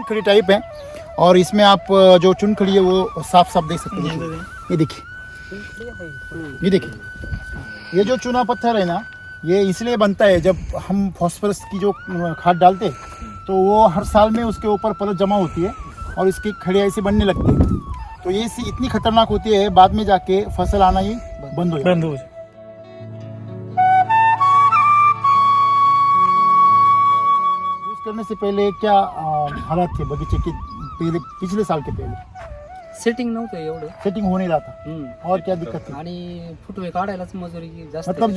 चुनखड़ी type है और इसमें आप जो चुनखड़ी है वो साफ साफ देख सकते हैं। ये देखिए, ये देखिए, ये जो चूना पत्थर है ना, ये इसलिए बनता है जब हम फास्फोरस की जो खाद डालते हैं तो वो हर साल में उसके ऊपर परत जमा होती है और इसकी खड़िया ऐसे बनने लगती है। तो ये इतनी खतरनाक होती है, बाद में जाके फसल आना ही बंद हो जाता है। यूज करने से पहले क्या हालात थे बगीचे के पहले, पिछले साल के पहले? सेटिंग नव्हतं एवढं, सेटिंग हो नहीं रहा था। और क्या दिक्कत थी? आणि फुटवे काढायलाच मजुरी जास्त, मतलब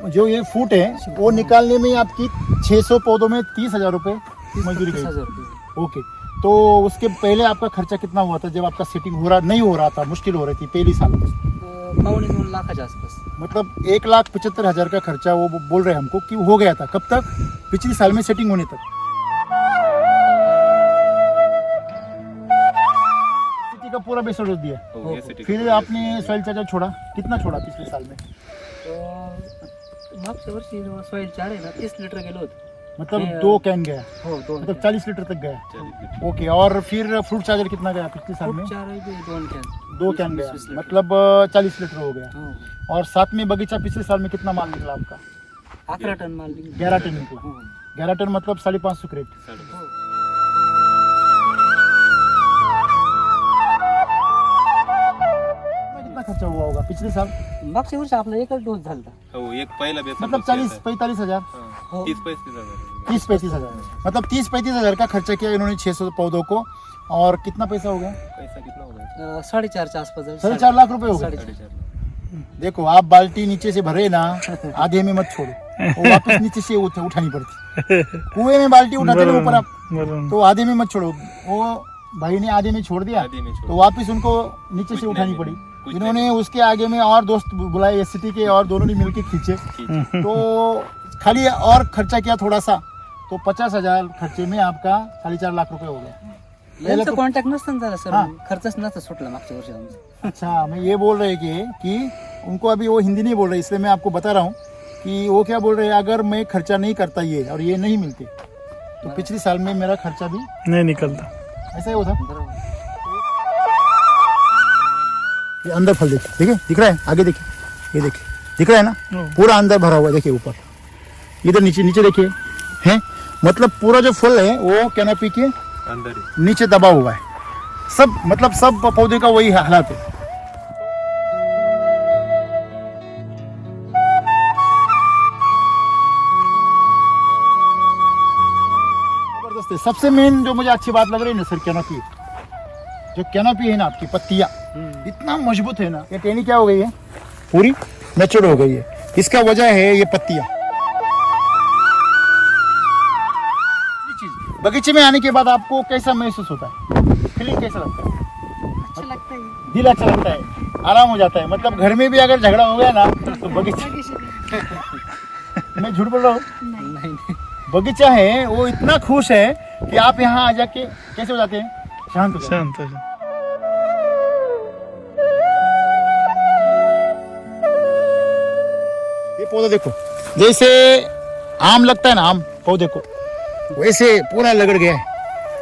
जो ये फूट है वो निकालने में आपकी 600 पौधों में 30,000 रुपए मजदूरी गई। 30,000 रुपये। ओके, तो उसके पहले आपका खर्चा कितना हुआ था जब आपका सेटिंग नहीं हो रहा था, मुश्किल हो रही थी पहली साल में? 2.25 लाखाच्या आसपास। मतलब 1,75,000 का खर्चा वो बोल रहे हैं हमको कि हो गया था। कब तक? पिछली साल में सेटिंग होने तक। सिटी का पूरा बेसर डोज दिया, फिर आपने सॉइल चार्जर छोड़ा। कितना छोड़ा पिछले साल में? मागच्या वर्षी सॉइल चार्जर आहे ना 30 लिटर गेलो होतो। मतलब 2 कैन गया? हो, 2 मतलब 40 लीटर तक गया। ओके, और फिर फ्रूट चार्जर कितना गया पिछले साल में? 2 कैन गया, मतलब 40 लीटर हो गया। और साथ में बगीचा पिछले साल में कितना माल निकला आपका? 11 टन माल निकला। 11 टन निकला। 11 टन मतलब 550 क्रेट। कितना खर्चा हुआ होगा पिछले साल? मागच्या वर्षी आपला एकच डोस झाला हो, एक पहिला बेस मतलब 40-45 हजार, 30-35 हजार, मतलब 30-35 का खर्चा किया इन्होंने 600 पौधों को। और कितना पैसा हो गया? पैसा कितना होगा? 4.5 के आसपास। 4.5 लाख रुपए हो गए। देखो, आप बाल्टी नीचे से भरे ना, आधे में मत छोड़ो, वो वापस नीचे से उठानी पड़ती। कुएं में बाल्टी उठाते ना ऊपर आप, तो आधे में मत छोड़ो। वो भाई ने आधे में छोड़ दिया तो वापस उनको नीचे से उठानी पड़ी। इन्होंने उसके आगे में और दोस्त बुलाए एससीटी के, और दोनों ने मिलकर खींचे, तो खाली और खर्चा किया थोड़ा सा, तो 50,000 खर्चे में आपका 4.5 लाख रुपए हो गए। कॉन्टॅक्ट नसतं झालं सर, खर्चच नसतं सुटला मागच्या वर्षी आमचा। अच्छा, मैं ये बोल रहे कि उनको अभी वो हिंदी नहीं बोल रहे, इसलिए मैं आपको बता रहा हूँ कि वो क्या बोल रहे हैं, अगर मैं खर्चा नहीं करता ये और ये नहीं मिलते तो पिछले साल में मेरा खर्चा भी नहीं निकलता। ऐसा ही होता। ये अंदर फल देखिए, देखिए दिख रहा है, आगे देखिए, ये देखिए दिख रहा है ना, पूरा अंदर भरा हुआ है। देखिए ऊपर, इधर नीचे देखिए, है मतलब पूरा जो फल है वो कैनोपी के अंदर नीचे दबा हुआ है। सब मतलब सब पौधे का वही हालात है। जबरदस्त है। सबसे मेन जो मुझे अच्छी बात लग रही है ना सर, कैनोपी, जो कैनोपी है ना आपकी पत्तियां इतना मजबूत है ना, ये टहनी क्या हो गई है, पूरी मैच्योर हो गई है। इसका वजह है ये पत्तियां। बगीचे में आने के बाद आपको कैसा महसूस होता है? फीलिंग कैसा लगता है? अच्छा लगता है, दिल अच्छा लगता है, आराम हो जाता है। मतलब घर में भी अगर झगड़ा हो गया ना तो बगीचा मैं झूठ बोल रहा हूँ? नहीं। बगीचा है वो इतना खुश है कि आप यहाँ आ जाके कैसे हो जाते हैं, शांत हो जाते हैं। शांत। ये पौधा देखो, जैसे आम लगता है ना, आम पौधे को वैसे पूरा लगड़ गया है।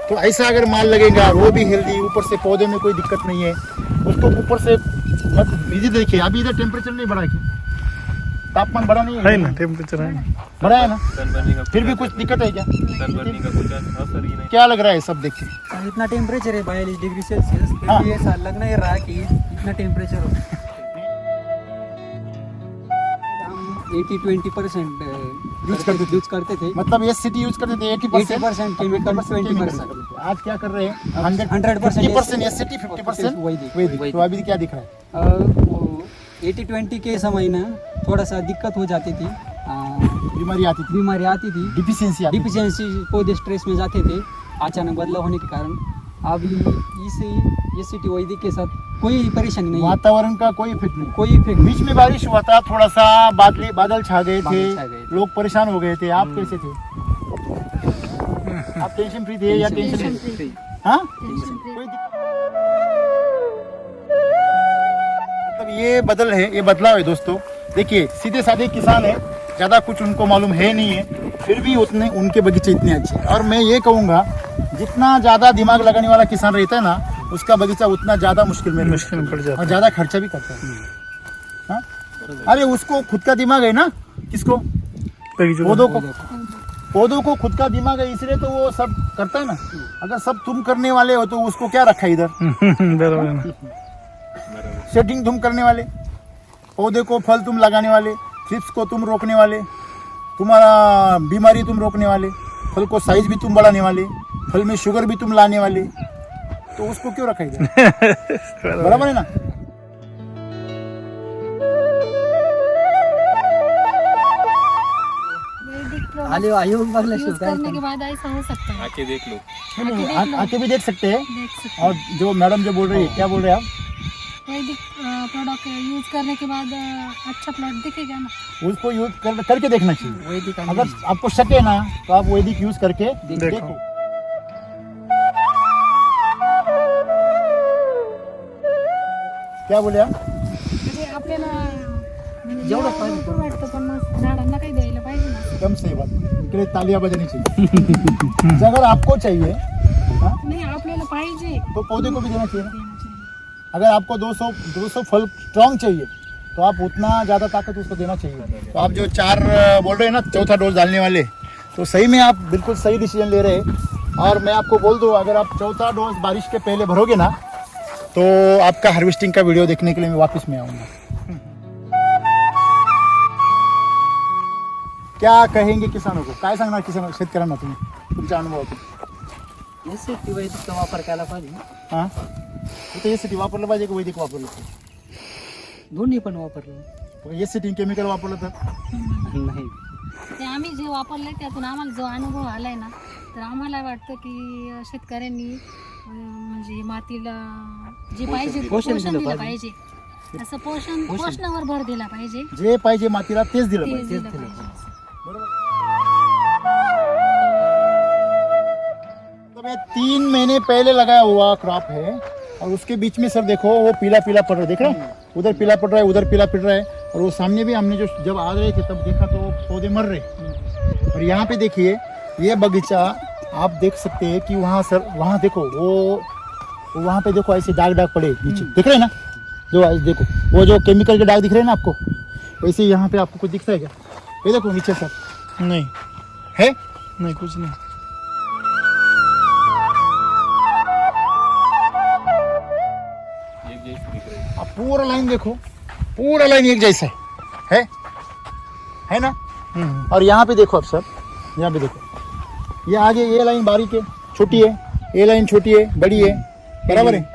तो ऐसा अगर माल लगेगा, वो भी हेल्दी, ऊपर से पौधे में कोई दिक्कत नहीं है उसको, ऊपर से इधर देखिए, अभी इधर टेम्परेचर नहीं बढ़ा है, तापमान बढ़ा नहीं है ना, टेम्परेचर है ना, बढ़ा है ना, फिर भी कुछ दिक्कत है क्या? सनबर्निंग का कुछ असर ही नहीं। क्या लग रहा है सब देख के? इतना टेम्परेचर है 42 डिग्री सेल्सियस, हाँ। ये ऐसा लग नहीं रहा कि इतना टेम्परेचर हो। 80-20% यूज करते थे, मतलब एससीटी यूज करते थे 80% केमिकल, 20%। आज क्या कर रहे हैं? 100% 50% एससीटी, 50% वैदिक। तो अभी क्या दिख रहा है? 80-20 के समय ना थोड़ा सा दिक्कत हो जाती थी, बीमारी आती थी, डिफिशियंसी, पौधे स्ट्रेस में जाते थे अचानक बदलाव होने के कारण। अभी इस सिटी वैदिक के साथ कोई परेशानी नहीं है, वातावरण का कोई इफेक्ट नहीं। कोई इफेक्ट। बीच में बारिश हुआ था, थोड़ा सा बादल छा गए थे, छा गए थे। लोग परेशान हो गए थे। आप कैसे थे? आप टेंशन फ्री थे या टेंशन फ्री? हाँ, कोई दिक्कत। मतलब ये बदलाव है दोस्तों। देखिए, सीधे साधे किसान है, ज्यादा कुछ उनको मालूम है नहीं है, फिर भी उनके बगीचे इतने अच्छे हैं। और मैं ये कहूँगा जितना ज्यादा दिमाग लगाने वाला किसान रहता है ना, उसका बगीचा उतना ज्यादा मुश्किल में पड़ जाता और ज्यादा खर्चा भी करता है। हाँ? अरे उसको खुद का दिमाग है ना, किसको? पौधों को खुद का दिमाग है, इसलिए तो वो सब करता है ना। अगर सब तुम करने वाले हो तो उसको क्या रखा इधर? बराबर है ना। सेटिंग तुम करने वाले, पौधे को फल तुम लगाने वाले, थ्रिप्स को तुम रोकने वाले, तुम्हारा बीमारी तुम रोकने वाले, फल को साइज भी तुम बढ़ाने वाले, फल में शुगर भी तुम लाने वाले, तो उसको क्यों रखा इधर? बराबर है ना। यूज करने के बाद ऐसा हो सकता है। आके देख लो। आके भी देख सकते हैं। देख सकते और जो मैडम जो बोल रही है, क्या बोल रहे हैं आप? वैदिक प्रोडक्ट यूज करने के बाद अच्छा प्लॉट दिखेगा ना। उसको यूज करके देखना चाहिए। वैदिक अगर आपको शक है ना, तो आप वैदिक यूज करके देखो। क्या बोले आप? म्हणजे आपल्याला जेवढं भरपूर वाटतं, पण मग झाडांना काही द्यायला पाहिजे ना. एकदम सही बात, इनके लिए तालियां बजानी चाहिए। अगर आपको चाहिए, हाँ, नाही आपल्याला पाहिजे तो पौधे को भी देना चाहिए ना। देना चाहिए. अगर आपको 200 फल स्ट्रॉन्ग चाहिए, तो आप उतना ज़्यादा ताकत उसको देना चाहिए। तो आप जो 4 बोल रहे हैं ना, चौथा डोज डालने वाले, तो सही में आप बिल्कुल सही डिसीजन ले रहे हैं। और मैं आपको बोल दूँ, अगर आप चौथा डोज बारिश के पहले भरोगे ना, तो आपका हार्वेस्टिंग का वीडियो देखने के लिए मैं वापस में आऊँगा। क्या कहेंगे किसानों को? काय सांगणार किसान शेतकऱ्यांना तुम्ही तुमच्या अनुभवातून? यासाठी वैदिकचा वापर केला पाहिजे. हां, तर यासाठी वापरलं पाहिजे की वैदिक वापरलं पाहिजे? दोन्ही पण वापरलं यासाठी केमिकल वापरलं तर नाही. ते आम्ही जे वापरलंय त्यातून आम्हाला जो अनुभव आलाय ना, तर आम्हाला वाटतं की शेतकऱ्यांनी म्हणजे मातीला जे पाहिजे ते पोषण पोषण दिलं दिलं पाहिजे. पाहिजे. असं पोषणावर भर दिला पाहिजे. जे पाहिजे मातीला तेच दिलं तेच पाहिजे। दिलं पाहिजे. बरोबर। तो मैं 3 महीने पहले लगाया हुआ क्रॉप है, और उसके बीच में सर देखो वो पीला पीला पड़ रहा है, देख रहे हैं? उधर पीला पड़ रहा है, उधर पीला पड़ रहा है, और वो सामने भी हमने जो जब आ रहे थे तब देखा तो पौधे मर रहे। और यहाँ पे देखिए ये बगीचा आप देख सकते हैं कि वहाँ सर, वहाँ देखो वो वहाँ पे देखो ऐसे दाग दाग पड़े नीचे, दिख रहे हैं ना? जो देखो वो जो केमिकल के दाग दिख रहे हैं ना आपको, वैसे यहाँ पे आपको कुछ दिखता है क्या? ये देखो नीचे सर, नहीं है नहीं कुछ नहीं। एक जैसी दिख रही है। आप पूरा लाइन देखो, पूरा लाइन एक जैसा है ना? और यहाँ पे देखो आप सर, यहाँ पे देखो, ये आगे ये लाइन बारीक है, छोटी है, ये लाइन छोटी है, बड़ी है, बराबर है?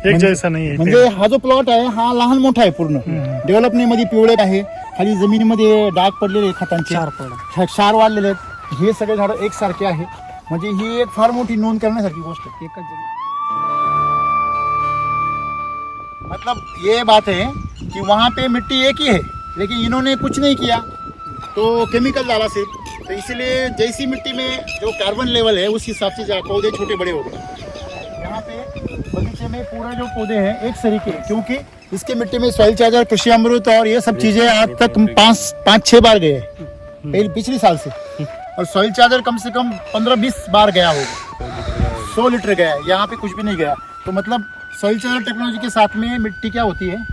एक जैसा नाही आहे म्हणजे हा जो प्लॉट आहे हा लहान मोठा आहे पूर्ण, डेव्हलपमेंट मध्ये पिवळे आहे, खाली जमिनीमध्ये डाग पडलेले खतांचे, क्षार वाढलेले आहेत, हे सगळे झाड एकसारखे आहे, म्हणजे ही एक फार मोठी नोंद करण्यासारखी गोष्ट आहे. एकच जमीन. मतलब ये बात है कि वहाँ पे मिट्टी एक ही है, लेकिन इन्होंने कुछ नहीं किया, तो केमिकल डाला सिर्फ, तो इसलिए जैसी मिट्टी में जो कार्बन लेवल है उस हिसाब से पौधे छोटे बड़े हो गए. यहाँ पे बगीचे में पूरा जो पौधे हैं एक सरीके, क्योंकि इसके मिट्टी में सॉइल चार्जर, कृषि अमृत और ये सब चीजें आज तक 5-6 बार गए हैं पिछले साल से, और सॉइल चार्जर कम से कम 15-20 बार गया होगा, 100 लीटर गया है, यहाँ पे कुछ भी नहीं गया. तो मतलब सॉइल चार्जर टेक्नोलॉजी के साथ में मिट्टी क्या होती है,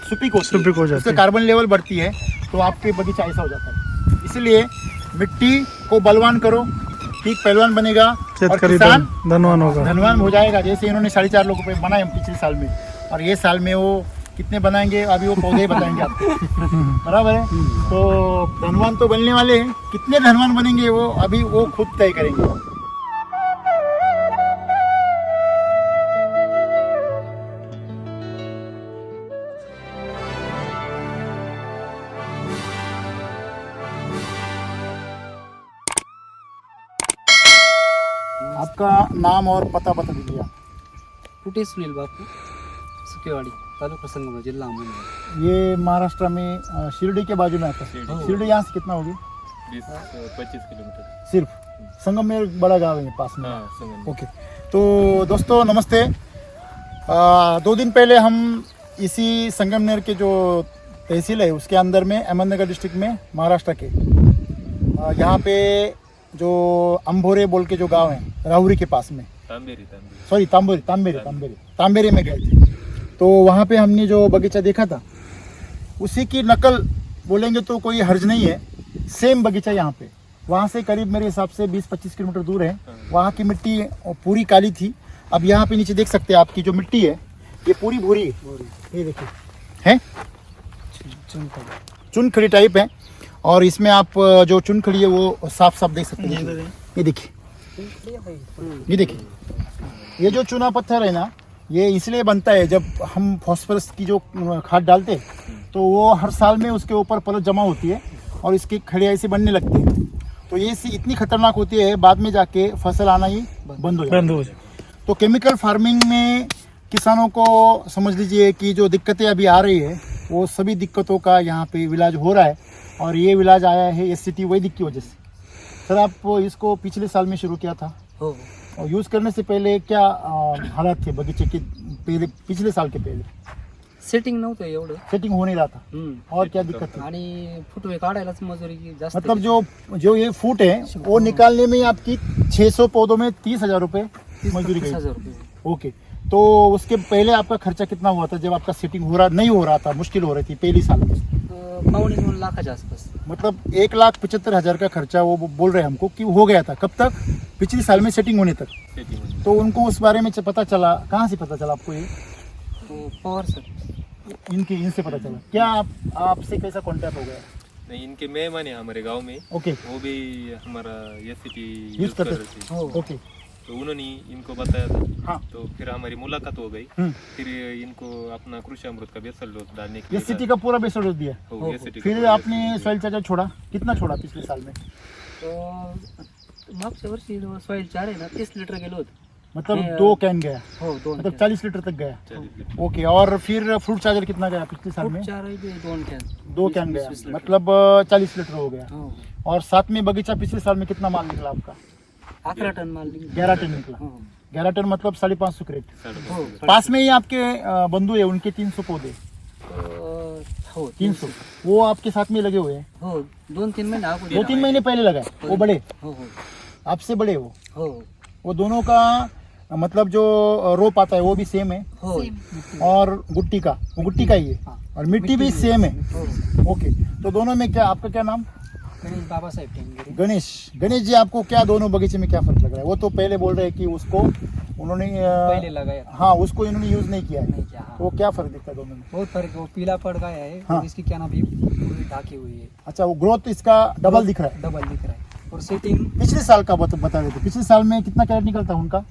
सुपीक हो जाती है, उससे कार्बन लेवल बढ़ती है, तो आपके बगीचा ऐसा हो जाता है. इसलिए मिट्टी को बलवान करो, ठीक पहलवान बनेगा और किसान धनवान होगा, धनवान हो जाएगा. जैसे इन्होंने 4.5 लाख रुपए बनाए पिछले साल में, और ये साल में वो कितने बनाएंगे अभी वो पौधे ही बताएंगे आपको. बराबर है. तो धनवान तो बनने वाले हैं, कितने धनवान बनेंगे वो अभी वो खुद तय करेंगे. आपका नाम और पता बता दीजिए. कुठे सुनील बापू, सुकेवाडी, तालुका संगम, जिल्हा अहमदनगर. ये महाराष्ट्र में शिरडी के बाजू में आता है. शिरडी यहाँ से कितना होगी? 20-25 किलोमीटर. सिर्फ संगमनेर बड़ा गाँव है पास में. हाँ, संगम. ओके. तो दोस्तों नमस्ते. 2 दिन पहले हम इसी संगमनेर के जो तहसील है उसके अंदर में अहमदनगर डिस्ट्रिक्ट में महाराष्ट्र के यहाँ पे जो अंभोरे बोल के जो गांव है राहुरी के पास में, तांबेरी सॉरी तांबेरे में गए थे। तो वहाँ पे हमने जो बगीचा देखा था उसी की नकल बोलेंगे तो कोई हर्ज नहीं है, सेम बगीचा यहाँ पे। वहाँ से करीब मेरे हिसाब से 20-25 किलोमीटर दूर है। वहाँ की मिट्टी पूरी काली थी। अब यहाँ पे नीचे देख सकते हैं आपकी जो मिट्टी है ये पूरी भूरी है, ये देखिए है चुनखड़ी टाइप है। और इसमें आप जो चुनखड़ी है वो साफ साफ देख सकते हैं। ये देखिए ये जो चूना पत्थर है ना, ये इसलिए बनता है जब हम फॉस्फोरस की जो खाद डालते हैं तो वो हर साल में उसके ऊपर परत जमा होती है और इसकी खड़िया ऐसे बनने लगती है। तो ये इतनी खतरनाक होती है, बाद में जाके फसल आना ही बंद हो जाती है। तो केमिकल फार्मिंग में किसानों को समझ लीजिए कि जो दिक्कतें अभी आ रही है वो सभी दिक्कतों का यहाँ पे इलाज हो रहा है। और ये इलाज आया है SCT वैदिक की वजह से। सर आप इसको पिछले साल में शुरू किया था और यूज़ करने से पहले क्या हालात थे बगीचे के? पहले पिछले साल के पहले सेटिंग नव्हतं एवढं. सेटिंग हो नहीं रहा था और क्या दिक्कत थी? आणि फुटवे काढायलाच मजुरी जास्त. मतलब जो ये फूट है वो निकालने में आपकी 600 पौधों में 30,000 रुपये मजदूरी गई। 30,000 रुपये. ओके, तो उसके पहले आपका खर्चा कितना हुआ था जब आपका सेटिंग नहीं हो रहा था, मुश्किल हो रही थी पहली साल में? 2.25 लाखाच्या आसपास. मतलब 1,75,000 का खर्चा वो बोल रहे हैं हमको कि हो गया था। कब तक? पिछली साल में सेटिंग होने तक। तो उनको उस बारे में पता चला, कहाँ से पता चला आपको ये? तो पवार सर इनसे पता चला। क्या आपसे कैसा कांटेक्ट हो गया? नहीं, इनके मेहमान है हमारे गांव में। ओके, वो भी हमारा SCT यूज यूज कर करते रहे थे। ओके, तो उन्होंने इनको बताया था। हाँ। तो फिर हमारी मुलाकात हो गई। फिर इनको अपना कृषि अमृत का बेसल डोज डालने के लिए SCT का पूरा बेस डोज दिया। हो, SCT का फिर पूरा आपने बेसल सॉइल चार्जर छोड़ा, कितना छोड़ा पिछले साल में? तो मागच्या वर्षी सॉइल चार आहे ना 30 लिटर गेलो होतो. मतलब 2 कैन गया, हो 2 मतलब 40 लीटर तक गया। 40 लीटर। ओके, और फिर फ्रूट चार्जर कितना गया पिछले साल में? 2 कॅन. 2 कैन गया, मतलब 40 लीटर हो गया। हो और साथ में बगीचा पिछले साल में कितना माल निकला आपका? 11 टन माल निघाला. 11 टन निकला। हो 11 टन मतलब 550 क्रेट। हो पास में ही आपके बंधु है, उनके 300 पौधे, हो 300 वो आपके साथ में लगे हुए हैं। हो 2-3 महिने अगोदर. 2-3 महीने पहले लगाए, वो बड़े हो हो आपसे बड़े हो। हो वो दोनों का मतलब जो रोप आता है वो भी सेम है हो और गुट्टी का ही है और मिट्टी भी सेम है। हो. ओके, तो दोनों में क्या, आपका क्या नाम? गणेश बाबासाहेब टेंगरे. गणेश जी, आपको क्या दोनों बगीचे में क्या फर्क लग रहा है? वो तो पहले बोल रहे हैं कि उसको उन्होंने पहले लगाया था. हाँ, उसको इन्होंने यूज नहीं किया है। नहीं किया. हाँ. तो क्या फर्क दिखता है दोनों में? बहुत फर्क है. वो पीला पड़ गया है हाँ. और इसकी क्या नाम पूरी ढाकी हुई है. अच्छा, वो ग्रोथ इसका डबल दिख रहा है। डबल दिख रहा है. और सेटिंग पिछले साल का बता रहे थे, पिछले साल में कितना कैरेट निकलता है उनका?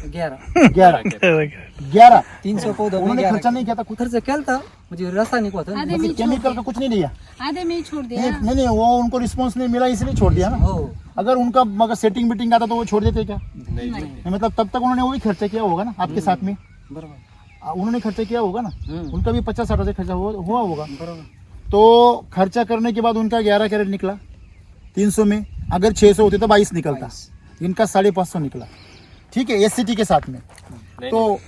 11 11 300 पौधों में उन्होंने 11 खर्चा नहीं किया था कुछ? खर्च केला था म्हणजे रासायनिक होता ना. आधे में छोड़ केमिकल का दिया, कुछ नहीं लिया? आधे में ही छोड़ दिया. नहीं, वो उनको रिस्पॉन्स नहीं मिला इसलिए छोड़ दिया ना। हो अगर उनका मगर सेटिंग बीटिंग आता तो वो छोड़ देते क्या? नहीं नहीं. मतलब तब तक उन्होंने वही खर्चा किया होगा ना आपके साथ में? बरोबर. उन्होंने खर्चा किया होगा ना, हम्म. उनका भी 50-60 हजार खर्चा हुआ होगा। बरोबर. तो खर्चा करने के बाद उनका 11 कैरेट निकला 300 में। अगर 600 होते तो 22 निकलता, 22. इनका 550 निकला। ठीक है, SCT के साथ में। नहीं, तो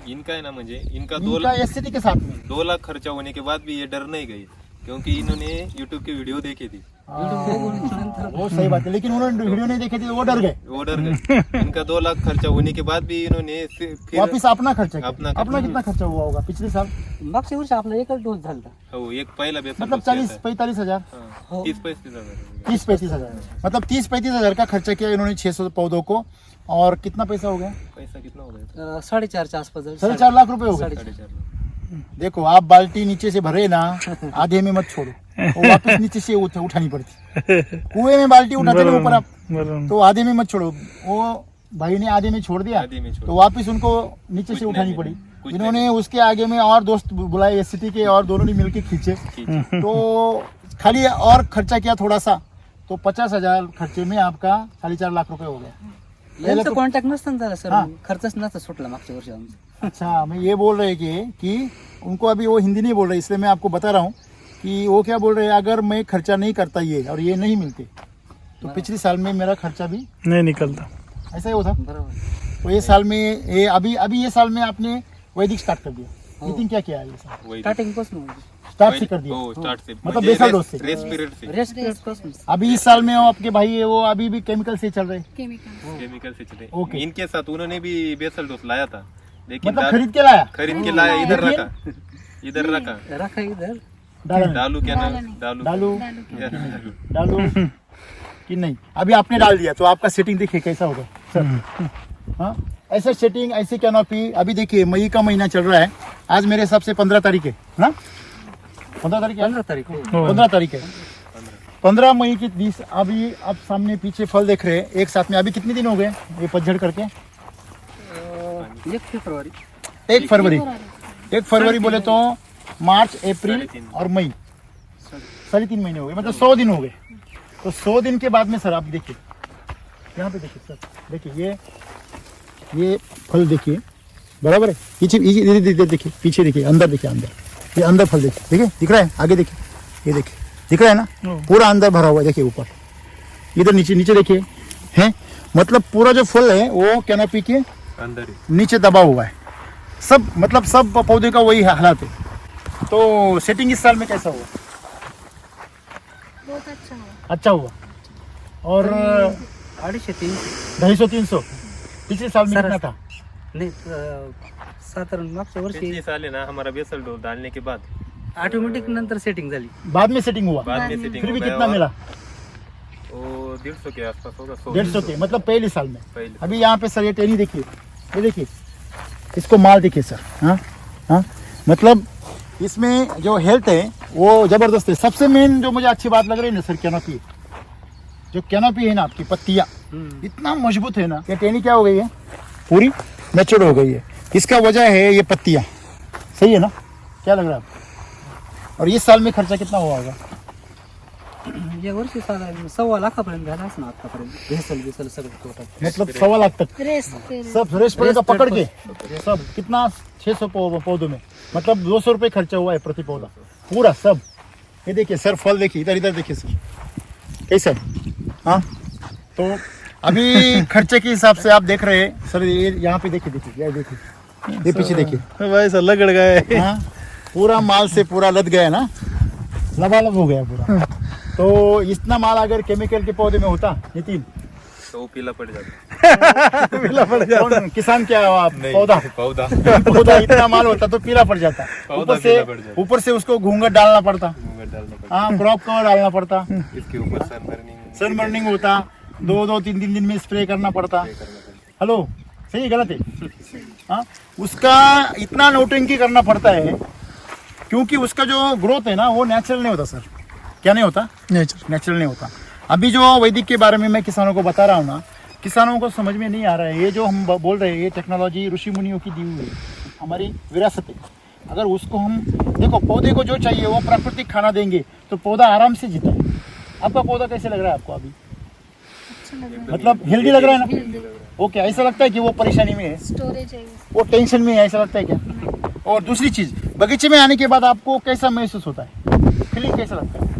इनका है ना, म्हणजे इनका इनका SCT के साथ में 2 लाख खर्चा होने के बाद भी ये डर नहीं गई, क्योंकि इन्होंने YouTube की वीडियो देखी थी। वो सही बात है, लेकिन उन्होंने वीडियो नहीं देखी थी तो वो डर गए। वो डर गए। इनका 2 लाख खर्चा होने के बाद भी इन्होंने फिर वापिस अपना खर्चा किया। अपना अपना कितना खर्चा हुआ होगा पिछले साल? मागच्या वर्षी आपला एकच डोस झाला. हो, एक पहिला बेसल मतलब डोस किया 40-45 हजार, था। 30-35 हजार 30-35 हजार, मतलब 30-35 हजार का खर्चा किया इन्होंने 600 पौधों को। और कितना पैसा हो गया? पैसा कितना हो गया? 4.5 आसपास. 4.5 लाख रुपए हो गए। 4.5 लाख। देखो, आप बाल्टी नीचे से भरे ना, आधे में मत छोड़ो, वो वापस नीचे से उठानी पड़ती। कुएं में बाल्टी उठाते ना ऊपर आप, तो आधे में मत छोड़ो। वो भाई ने आधे में छोड़ दिया आधे में छोड़ तो वापस उनको नीचे कुछ से उठानी नहीं पड़ी। कुछ इन्होंने उसके आगे में और दोस्त बुलाए SCT के और दोनों ने मिलकर खींचे। खींचे। तो खाली और खर्चा किया थोड़ा सा, तो 50,000 खर्चे में आपका 4.5 लाख रुपए हो गया। यांचा कॉन्टॅक्ट नसताना झाला सर. हाँ. खर्चच नसता सुटला मागच्या वर्षी आमचा. अच्छा, मैं ये बोल रहे कि उनको अभी वो हिंदी नहीं बोल रहे, इसलिए मैं आपको बता रहा हूँ कि वो क्या बोल रहे हैं, अगर मैं खर्चा नहीं करता ये और ये नहीं मिलते तो पिछले साल में मेरा खर्चा भी नहीं निकलता. ऐसा ही होता। बरोबर. तो ये साल में ये अभी ये साल में आपने वैदिक स्टार्ट कर दिया। हो. नितिन क्या किया है ये साल? वही स्टार्टिंग पासून स्टार्ट से कर दिया हो स्टार्ट से मतलब बेसल डोज से रेस्ट पीरियड से रेस्ट पिरियड पासून अभी इस साल में वो आपके भाई है वो अभी भी केमिकल से चल रहे हैं केमिकल केमिकल से चले ओके। इनके साथ उन्होंने भी बेसल डोज लाया था लेकिन मतलब खरीद के लाया खरीद के लाया इधर रखा रखा इधर डाला नहीं? डालू क्या नाम डालू डालू डालू डालू कि नहीं अभी आपने डाल दिया तो आपका सेटिंग देखिए कैसा होगा सर हाँ ऐसा सेटिंग ऐसी कैनोपी अभी देखिए मई का महीना चल रहा है आज मेरे हिसाब से 15 तारीख है ना 15 तारीख है 15 तारीख को 15 तारीख है 15 मई की 20 अभी आप सामने पीछे फल देख रहे हैं एक साथ में अभी कितने दिन हो गए ये पतझड़ करके 1 फेब्रुवारी 1 फरवरी 1 फरवरी बोले तो मार्च अप्रैल और मई 3.5 महीने हो गए मतलब 100 दिन हो गए तो 100 दिन के बाद में सर आप देखिए यहाँ पे देखिए सर देखिए ये फल देखिए बराबर है पीछे इधर देखिए पीछे देखिए अंदर देखिए अंदर ये अंदर फल देखिए दिख रहा है आगे देखिए ये देखिए दिख रहा है ना पूरा अंदर भरा हुआ है देखिए ऊपर इधर नीचे नीचे देखिए है मतलब पूरा जो फल है वो कैनोपी के अंदर ही नीचे दबा हुआ है सब मतलब सब पौधे का वही हालात है तो सेटिंग इस साल में कैसा हुआ बहुत अच्छा हुआ अच्छा हुआ और 250-300 250-300 पिछले साल में कितना था नाही साधारण मागच्या वर्षी पिछले साल है ना हमारा बेसल डोज डालने के बाद ऑटोमॅटिक नंतर सेटिंग झाली बाद में सेटिंग हुआ बाद में सेटिंग फिर भी कितना मिला वो 150 के आसपास होगा 150 के मतलब पहले साल में पहले अभी यहाँ पे सर ये टेनी देखिए ये देखिए इसको माल देखिए सर हाँ हाँ मतलब इसमें जो हेल्थ है वो जबरदस्त है सबसे मेन जो मुझे अच्छी बात लग रही है ना सर कैनोपी जो कैनोपी है ना आपकी पत्तियाँ इतना मजबूत है ना ये टेनी क्या हो गई है पूरी मैच्योर हो गई है इसका वजह है ये पत्तियाँ सही है ना क्या लग रहा है आपको और इस साल में खर्चा कितना हुआ होगा या वर्षी साधारण 1.25 लाखापर्यंत झाला असं आतापर्यंत बेसल सगळं टोटल मतलब 1.25 लाख तक रेस सब रेस्ट पड़ेगा पकड़ के सब कितना 600 पौधों में मतलब 200 रुपये खर्चा हुआ है प्रति पौधा पूरा सब ये देखिए सर फल देखिए इधर इधर देखिए सर कैसा है हाँ तो अभी खर्चे के हिसाब से आप देख रहे हैं सर ये यहाँ पे देखिए देखिए ये देखिए ये पीछे देखिए भाई सर लगड़ गए हाँ पूरा माल से पूरा लद गया ना लबालब हो गया पूरा तो इतना माल अगर केमिकल के पौधे में होता नितिन तो वो पीला पड़ जाता कौन किसान क्या आप पौधा पौधा पौधा इतना माल होता तो पीला पड़ जाता पौधा पीला पड़ जाता। ऊपर से उसको घूंघट डालना पड़ता घूंघट डालना पड़ता हाँ क्रॉप कवर डालना पड़ता इसके ऊपर सनबर्निंग सनबर्निंग होता 2-3 दिन में स्प्रे करना पड़ता हेलो सही है गलत है हाँ उसका इतना नौटंकी करना पड़ता है क्योंकि उसका जो ग्रोथ है ना वो नेचुरल नहीं होता सर क्या नहीं होता नेचुरल नहीं होता अभी जो वैदिक के बारे में मैं किसानों को बता रहा हूँ ना किसानों को समझ में नहीं आ रहा है ये जो हम बोल रहे हैं ये टेक्नोलॉजी ऋषि मुनियों की दी हुई है हमारी विरासत है अगर उसको हम देखो पौधे को जो चाहिए वो प्राकृतिक खाना देंगे तो पौधा आराम से जीता है आपका पौधा कैसे लग रहा है आपको अभी अच्छा लग रहा मतलब हेल्दी लग रहा है है ना ओके ऐसा लगता है कि वो परेशानी में है स्टोरेज है वो टेंशन में है ऐसा लगता है क्या और दूसरी चीज बगीचे में आने के बाद आपको कैसा महसूस होता है फीलिंग कैसा लगता है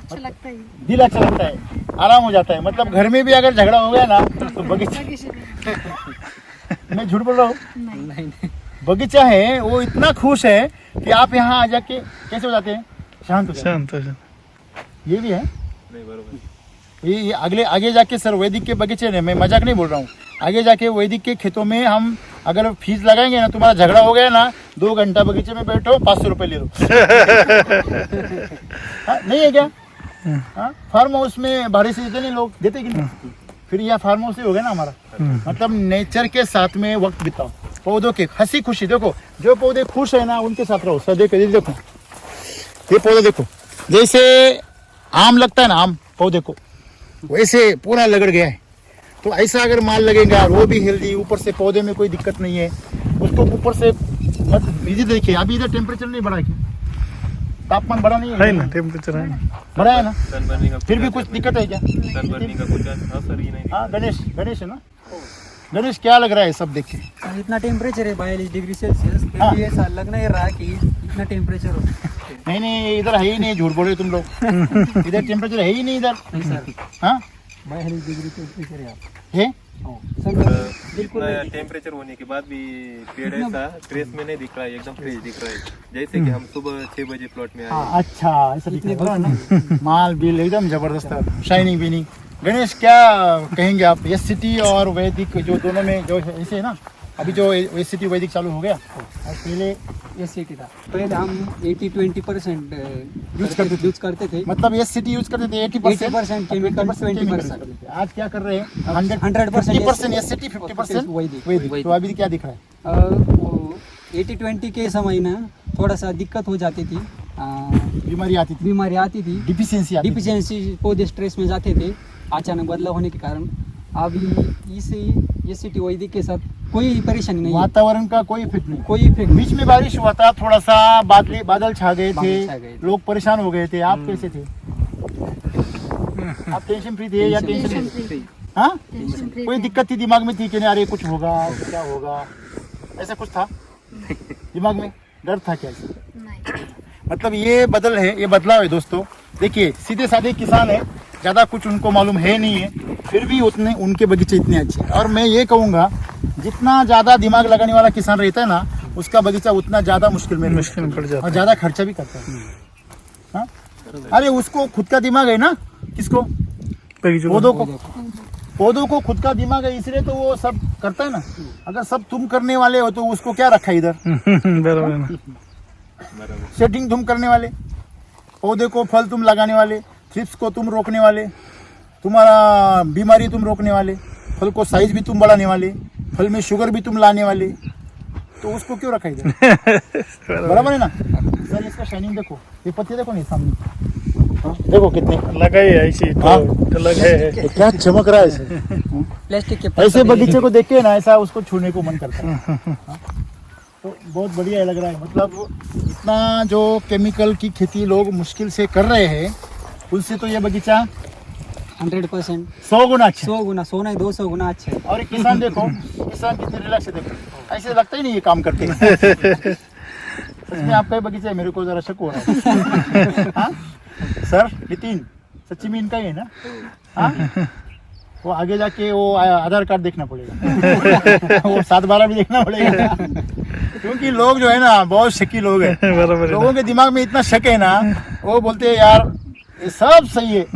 अच्छा लगता है दिल अच्छा लगता है आराम हो जाता है मतलब घर में भी अगर झगड़ा हो गया ना तो बगीचा बगीचे में मैं झूठ बोल रहा हूँ नहीं बगीचा है वो इतना खुश है कि आप यहाँ आ जाके कैसे हो जाते हैं शांत हो जाते शांत हैं ये भी है नहीं बरोबर ये अगले आगे जाके सर वैदिक के बगीचे में मैं मजाक नहीं बोल रहा हूँ आगे जाके वैदिक के खेतों में हम अगर फीस लगाएंगे ना तुम्हारा झगड़ा हो गया ना 2 घंटा बगीचे में बैठो 500 रुपये ले लो हाँ, नहीं है क्या हाँ फार्म हाउस में भाड़े से देते नहीं लोग देते कि नहीं फिर यह फार्म हाउस ही हो गया ना हमारा मतलब नेचर के साथ में वक्त बिताओ पौधों के हंसी खुशी देखो जो पौधे खुश है ना उनके साथ रहो सर देखो ये पौधा देखो जैसे आम लगता है ना आम पौधे को वैसे पूरा लगड़ गया है तो ऐसा अगर माल लगेगा और वो भी हेल्दी ऊपर से पौधे में कोई दिक्कत नहीं है उसको ऊपर से इधर देखिए अभी इधर टेम्परेचर नहीं बढ़ा क्या तापमान बढ़ा नहीं है है ना टेम्परेचर है बढ़ा है ना सनबर्निंग का फिर भी कुछ दिक्कत है क्या सनबर्निंग का कुछ असर ही नहीं हाँ गणेश है ना गणेश क्या लग रहा है सब देख के इतना टेम्परेचर है 42 डिग्री सेल्सियस हाँ। ये ऐसा लग नहीं रहा कि इतना टेम्परेचर हो नहीं इधर है ही नहीं झूठ बोल रहे तुम लोग इधर टेम्परेचर है ही नहीं इधर नहीं सर हाँ 42 डिग्री टेम्परेचर है आप है हो, सगळं बिल्कुल इतना टेम्परेचर होने के बाद भी पेड़ ऐसा स्ट्रेस में नहीं दिख रहा है, एकदम फ्रेश दिख रहा है, जैसे कि हम सुबह 6 बजे प्लॉट में आए। अच्छा ऐसा दिख रहा है ना माल बिल एकदम जबरदस्त है, शाइनिंग बीनिंग। गणेश क्या कहेंगे आप, एस सिटी और वैदिक जो दोनों में जो ऐसे है ना, अभी जो एस सिटी वैदिक चालू हो गया और पहले एससीटी था, पहले हम 80-20% यूज करते थे, मतलब एस सिटी यूज करते थे 80% केमिकल, 20% आज क्या कर रहे हैं 100% 50% एस सिटी 50% वैदिक। वैदिक। तो अभी क्या दिख रहा है, 80-20 के समय ना थोड़ा सा दिक्कत हो जाती थी, बीमारी आती थी, बीमारी आती थी, डिफिशियंसी आती थी। डिफिशियंसी पौधे स्ट्रेस में जाते थे, अचानक बदलाव होने के कारण अभी इस एससीटी वैदिक के साथ कोई परेशानी नहीं है, वातावरण का कोई इफेक्ट नहीं। कोई इफेक्ट बीच में बारिश हुआ था, थोड़ा सा बादल छा गए बादल छा थे, गए थे। लोग परेशान हो गए थे। आप कैसे थे, आप टेंशन फ्री थे या टेंशन टेंशन फ्री? फ्री, हाँ, टेंशन फ्री कोई थे। दिक्कत थी दिमाग में थी कि नहीं अरे कुछ होगा क्या होगा, ऐसा कुछ था दिमाग में, डर था क्या? नहीं, मतलब ये बदल है, ये बदलाव है दोस्तों। देखिए सीधे साधे किसान है, ज़्यादा कुछ उनको मालूम है नहीं है, फिर भी उतने उनके बगीचे इतने अच्छे हैं। और मैं ये कहूँगा जितना ज़्यादा दिमाग लगाने वाला किसान रहता है ना, उसका बगीचा उतना ज़्यादा मुश्किल में मुश्किल में पड़ और जाता है। ज़्यादा खर्चा भी करता है। हाँ? अरे उसको खुद का दिमाग है ना, किसको, बगीचों पौधों को खुद का दिमाग है, इसलिए तो वो सब करता है ना। अगर सब तुम करने वाले हो तो उसको क्या रखा इधर, बराबर है ना। सेटिंग तुम करने वाले, पौधे को फल तुम लगाने वाले, थ्रिप्स को तुम रोकने वाले, तुम्हारा बीमारी तुम रोकने वाले, फल को साइज भी तुम बढ़ाने वाले, फल में शुगर भी तुम लाने वाले, तो उसको क्यों रखा इधर? बराबर है ना सर। इसका शाइनिंग देखो, ये पत्ते देखो नहीं सामने, हाँ, देखो कितने लगा ही है ऐसी हाँ। तो लगा है। तो क्या चमक रहा है इसे। प्लास्टिक के ऐसे बगीचे को देख के ना ऐसा उसको छूने को मन करता है। हाँ? तो बहुत बढ़िया लग रहा है। मतलब इतना जो केमिकल की खेती लोग मुश्किल से कर रहे हैं, उनसे तो ये बगीचा 100% 100 गुना अच्छा है। 100 गुना, 100 नहीं 200 गुना अच्छा है। और ये किसान देखो, किसान कितने रिलैक्स है, देखो ऐसे लगता ही नहीं ये काम करते हैं। सच में आपका ही बगीचा है, मेरे को जरा शक हो रहा है। हाँ? सर नितिन, सच्ची में इनका ही है ना? हाँ? वो आगे जाके वो आधार कार्ड देखना पड़ेगा, वो 7/12 भी देखना पड़ेगा, क्योंकि लोग जो है ना बहुत शकी लोग हैं। बराबर है ना। लोगों के दिमाग में इतना शक है ना, वो बोलते हैं यार ये सब सही है,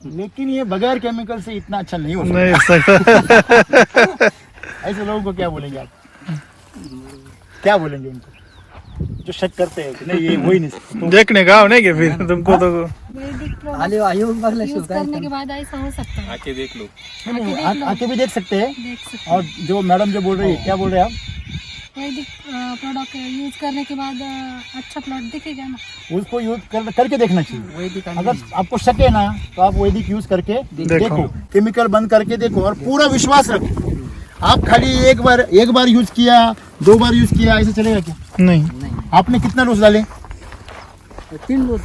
लेकिन ये बगैर केमिकल से इतना अच्छा नहीं हो सकता। नहीं सकता। ऐसे लोगों को क्या बोलेंगे आप, क्या बोलेंगे उनको जो शक करते हैं कि नहीं ये हो ही नहीं सकता? देखने का नहीं कि फिर तुमको तो वैदिक आले आयोग बघला यूज करने के बाद ऐसा हो सकता है, आके देख लो। आके भी देख सकते हैं। देख सकते और जो मैडम जो बोल रही है, क्या बोल रहे हैं आप? हैं। वैदिक प्रोडक्ट यूज करने के बाद अच्छा प्लॉट दिखेगा ना। उसको यूज करके देखना चाहिए। वैदिक अगर आपको शक है ना तो आप वैदिक यूज करके देखो, केमिकल बंद करके देखो और पूरा विश्वास रखो। आप खाली एक बार यूज किया, 2 बार यूज किया, ऐसे चलेगा क्या? नहीं। आपने कितना डोज डाले, 3 डोस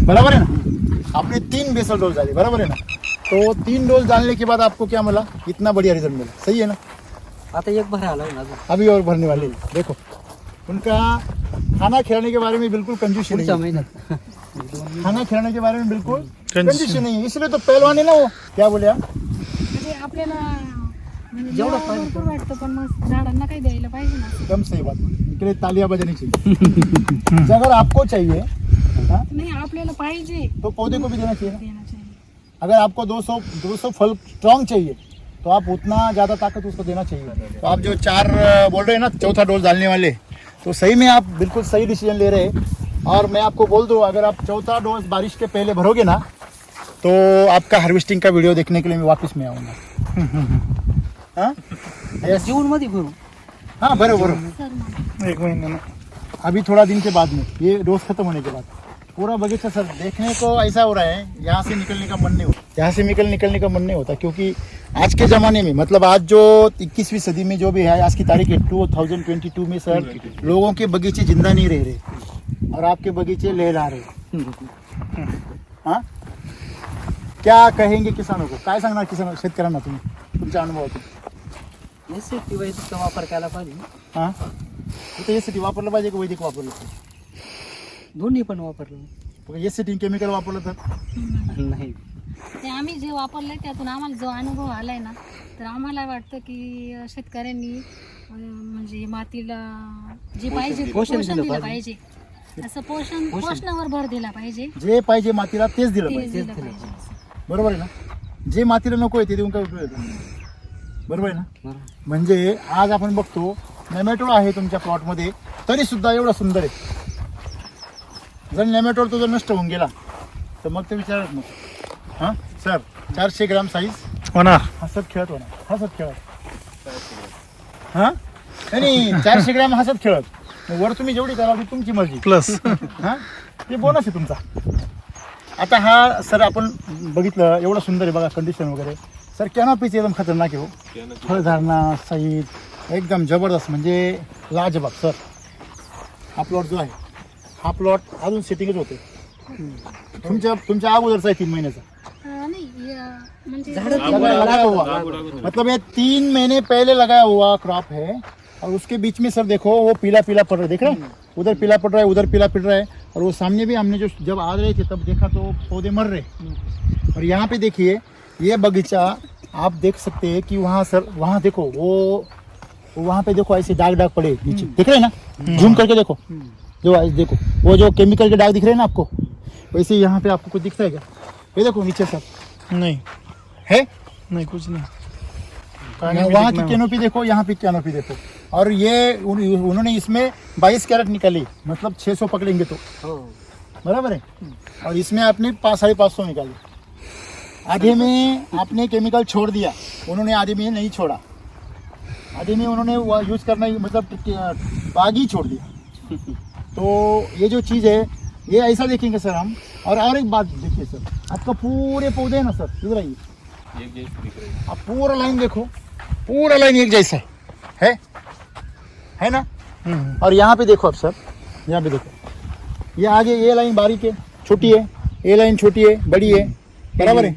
बराबर है ना? आपने 3 बेसल डोज डाले, बराबर है ना? तो 3 डोज डालने के बाद आपको क्या मिला, इतना बढ़िया रिजल्ट मिला, सही है ना? आता एक भर आला ना अभी और भरने वाले हैं। देखो उनका खाना खिलाने के बारे में बिल्कुल कंजूसी नहीं पुढच्या है। महिन्यात खाना खिलाने के बारे में बिल्कुल कंजूसी कंजूसी नहीं है, इसलिए तो पहलवान है ना वो। क्या बोले आप? म्हणजे आपल्याला म्हणजे जेवढं जेवढं पाहिजे भरपूर वाटतं, पण मग झाडांना काही द्यायला पाहिजे ना. एकदम सही बात, इनके लिए तालियां बजानी चाहिए। अगर आपको चाहिए हाँ, नाही आपल्याला पाहिजे, तो पौधे को भी देना चाहिए ना। देना चाहिए. अगर आपको 200 फल स्ट्रॉन्ग चाहिए तो आप उतना ज़्यादा ताकत उसको देना चाहिए। तो आप जो 4 बोल रहे हैं ना, चौथा डोज डालने वाले, तो सही में आप बिल्कुल सही डिसीजन ले रहे हैं। और मैं आपको बोल दूं, अगर आप चौथा डोज बारिश के पहले भरोगे ना, तो आपका हार्वेस्टिंग का वीडियो देखने के लिए मैं वापस में आऊँगा। हाँ जून मध्ये भरू हाँ, बरोबर। सर मग 1 महीने में। अभी थोड़ा दिन के बाद में, ये डोज खत्म होने के बाद पूरा बगीचा सर देखने को ऐसा हो रहा है, यहाँ से निकलने का मन नहीं होता, यहाँ से निकलने का मन नहीं होता। क्योंकि आज के ज़माने में, मतलब आज जो 21वीं सदी में जो भी है, आज की तारीख है 2022 में सर, लोगों के बगीचे जिंदा नहीं रह रहे और आपके बगीचे लहरा रहे। हाँ, क्या कहेंगे किसानों को, काय सांगणार किसान शेतकऱ्यांना तुम्ही तुमच्या अनुभवातून? एससीटी वैदिकचा वापर केला पाहिजे, हां, तर यासाठी वापरलं पाहिजे की वैदिक वापरलं पाहिजे? दोन्ही पण वापरलं यासाठी केमिकल वापरलं तर नाही. ते आम्ही जे वापरलंय त्यातून आम्हाला जो अनुभव आलाय ना, तर आम्हाला वाटतं की शेतकऱ्यांनी म्हणजे मातीला जे पाहिजे ते पोषण पोषण दिलं दिलं पाहिजे. असं पोषणावर भर दिला पाहिजे, जे पाहिजे मातीला तेच दिलं ते पाहिजे. दिलं पाहिजे असं. बरोबर आहे ना. जे मातीला नको आहे ते देऊन काय उपयोग आहे? बरोबर आहे ना. म्हणजे आज आपण बघतो नेमॅटोड आहे तुमच्या प्लॉटमध्ये तरी सुद्धा एवढा सुंदर आहे. जर नेमॅटोड तो जर नष्ट होऊन गेला तर मग ते विचारत मग हां सर 400 ग्राम साईज होणार. हसत खेळत होणार, हसत खेळत. हां नाही 400 ग्राम हसत खेळत. वर तुम्ही जेवढी करा ती तुमची मर्जी. प्लस हां ते बोनस आहे तुमचा. आता हा सर आपण बघितलं एवढं सुंदर आहे बघा कंडिशन वगैरे. सर कॅनोपीची एकदम खतरनाक आहे हो. फळधारणा साईज एकदम जबरदस्त म्हणजे लाजबाब. सर हा प्लॉट जो आहे हा प्लॉट अजून सेटिंगच होते. तुमच्या अगोदरचा आहे 3 महिन्याचा. नाही म्हणजे लगाया हुआ मतलब ये 3 महीने पहले लगाया हुआ क्रॉप है और उसके बीच में सर देखो वो पीला पीला पड़ रहा है. देख रहे हैं उधर पीला पड़ रहा है, उधर पीला पड़ रहा है. और वो सामने भी हमने जो जब आ रहे थे तब देखा तो पौधे मर रहे. और यहाँ पे देखिए ये बगीचा आप देख सकते हैं कि वहाँ सर वहाँ देखो वो वहाँ पे देखो ऐसे दाग दाग पड़े नीचे. दिख रहे हैं ना, जूम करके देखो. जो देखो वो जो केमिकल के दाग दिख रहे हैं ना आपको, वैसे यहाँ पे आपको कुछ दिखता है क्या? ये देखो नीचे सर नहीं है. नहीं कुछ नहीं. वहाँ की कैनोपी देखो, यहाँ पे कैनोपी देखो. और ये उन्होंने इसमें 22 कैरेट निकाली, मतलब 600 पकड़ेंगे तो बराबर है. और इसमें आपने 550 निकाले. आधे में आपने केमिकल छोड़ दिया, उन्होंने आधे में नहीं छोड़ा. आधे में उन्होंने यूज करना ही मतलब बाग ही छोड़ दिया. तो ये जो चीज़ है ये ऐसा देखेंगे सर हम. और एक बात देखिए सर, आपका पूरे पौधे है ना सर, इधर आइए, एक जैसी दिख रही है. आप पूरा लाइन देखो, पूरा लाइन एक जैसा है ना. और यहाँ पे देखो आप सर, यहाँ पे देखो, ये आगे ये लाइन बारीक है, छोटी है, ये लाइन छोटी है, बड़ी है, बराबर है.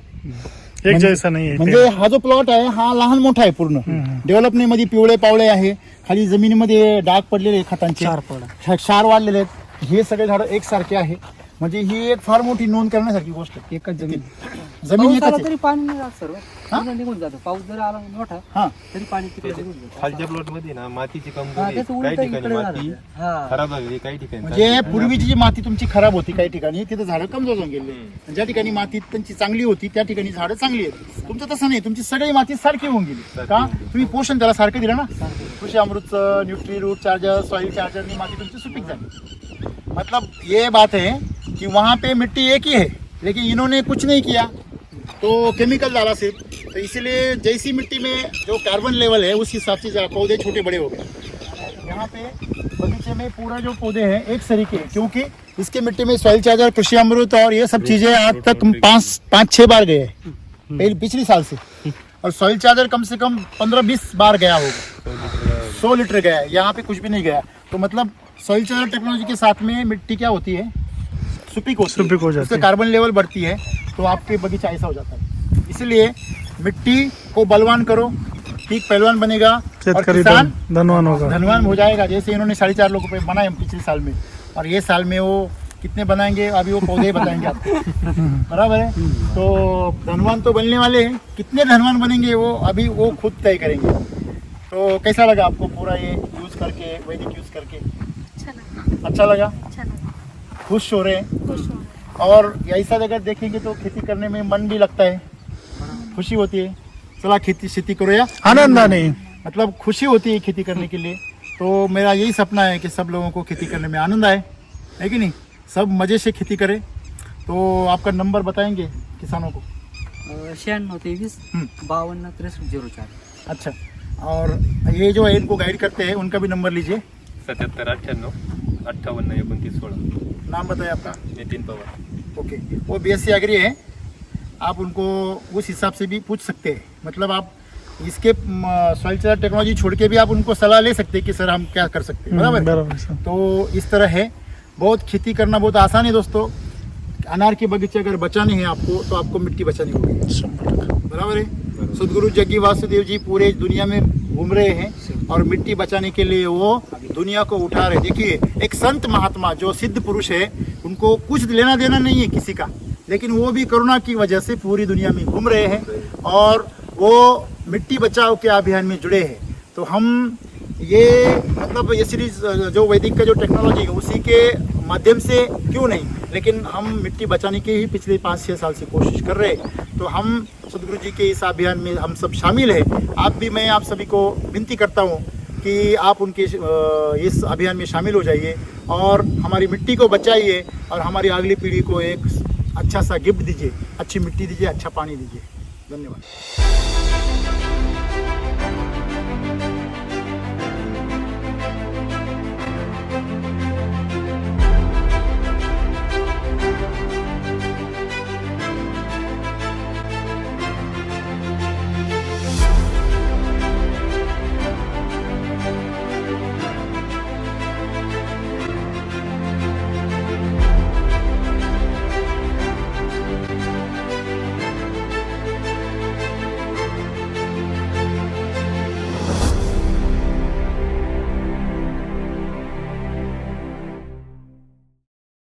एक जैसा नाही आहे म्हणजे हा जो प्लॉट आहे हा लहान मोठा आहे पूर्ण. डेव्हलपमेंट मध्ये पिवळे पावळे आहे, खाली जमिनीमध्ये डाग पडलेले आहे खतांचे, क्षार वाढलेले आहेत. हे सगळे झाडं एकसारखे आहे. म्हणजे ही एक फार मोठी नोंद करण्यासारखी गोष्ट आहे. एकच जमीन जमीन एकच पाऊस आला आहे. तरी पाणी नाही राहत सर्व पूर्ण निघून जातं. पाऊस जर आला मोठा हा तरी पाणी तिकडे निघून जातं. खालच्या प्लॉट मध्ये ना मातीची हा, कमजोरी आहे. त्याचं काही उलटं ठिकाणी इकडे माती झालं. हा. खराब झालेली, काही ठिकाणी म्हणजे पूर्वीची जी माती तुमची खराब होती काही ठिकाणी तिथे झाडं कमजोर होऊन गेली. ज्या ठिकाणी माती त्यांची चांगली होती त्या ठिकाणी झाडं चांगली आहेत. तुमचं तसं नाही, तुमची सगळी माती सारखी होऊन गेली. का तुम्ही पोषण त्याला सारखं दिलं ना. कृषी अमृतचं nutri root charger soil charger माती तुमची सुपीक झाली. मतलब ये बात है कि वहाँ पे मिट्टी एक ही है लेकिन इन्होंने कुछ नहीं किया तो केमिकल डाला सिर्फ. तो इसीलिए जैसी मिट्टी में जो कार्बन लेवल है उस हिसाब से पौधे छोटे बड़े हो गए. यहाँ पे बगीचे में पूरा जो पौधे हैं एक सरीके हैं क्योंकि इसके मिट्टी में सॉइल चार्जर कृषि अमृत और ये सब चीज़ें आज तक 5-6 बार गए हैं पहले पिछले साल से. और सॉइल चार्जर कम से कम 15-20 बार गया होगा. 100 लीटर गया है, यहाँ पे कुछ भी नहीं गया. तो मतलब सॉइल चार्जर टेक्नोलॉजी के साथ में मिट्टी क्या होती है, सुपीक हो जाती है. उससे कार्बन लेवल बढ़ती है तो आपके बगीचा ऐसा हो जाता है. इसलिए मिट्टी को बलवान करो, ठीक पहलवान बनेगा और शेतकरी किसान धनवान होगा. धनवान हो जाएगा. जैसे इन्होंने 4.5 लाख रुपए बनाए पिछले साल में और ये साल में वो कितने बनाएंगे अभी वो पौधे ही बताएंगे आपको. बराबर है. तो धनवान तो बनने वाले हैं, कितने धनवान बनेंगे वो अभी वो खुद तय करेंगे. तो कैसा लगा आपको पूरा ये यूज करके, वैदिक यूज करके? अच्छा लगा, अच्छा लगा, अच्छा लगा, खुश हो रहे हैं. खुश हो रहे. और ऐसा अगर देखेंगे तो खेती करने में मन भी लगता है, खुशी होती है. चला खेती शेती करूया, आनंदाने. मतलब खुशी होती है खेती करने के लिए. तो मेरा यही सपना है कि सब लोगों को खेती करने में आनंद आए, है कि नहीं. सब मज़े से खेती करें. तो आपका नंबर बताएंगे किसानों को? 9623 52 6304. अच्छा. और ये जो है इनको गाइड करते हैं उनका भी नंबर लीजिए. 77 98 58 29 16. नाम बताइए आपका? नितिन पवार. ओके. वो BSc एग्री है, आप उनको उस हिसाब से भी पूछ सकते हैं. मतलब आप इसके सॉइल चार्जर टेक्नोलॉजी छोड़ के भी आप उनको सलाह ले सकते हैं कि सर हम क्या कर सकते हैं. बराबर. बरोबर सर. तो इस तरह है. बहुत खेती करना बहुत आसान है दोस्तों. अनार के बगीचे अगर बचाने हैं आपको तो आपको मिट्टी बचानी होगी. 100%. बराबर है. सदगुरु जग्गी वासुदेव जी पूरे दुनिया में घूम रहे हैं और मिट्टी बचाने के लिए वो दुनिया को उठा रहे. देखिए एक संत महात्मा जो सिद्ध पुरुष है उनको कुछ लेना देना नहीं है किसी का, लेकिन वो भी कोरोना की वजह से पूरी दुनिया में घूम रहे हैं और वो मिट्टी बचाओ के अभियान में जुड़े हैं। तो हम ये मतलब ये सीरीज जो वैदिक का जो टेक्नोलॉजी है उसी के माध्यम से क्यों नहीं, लेकिन हम मिट्टी बचाने की ही पिछले 5-6 साल से कोशिश कर रहे हैं। तो हम सदगुरु जी के इस अभियान में हम सब शामिल हैं। आप भी, मैं आप सभी को विनती करता हूँ कि आप उनके इस अभियान में शामिल हो जाइए और हमारी मिट्टी को बचाइए और हमारी अगली पीढ़ी को एक अच्छा सा गिफ्ट दीजिए, अच्छी मिट्टी दीजिए, अच्छा पानी दीजिए। धन्यवाद।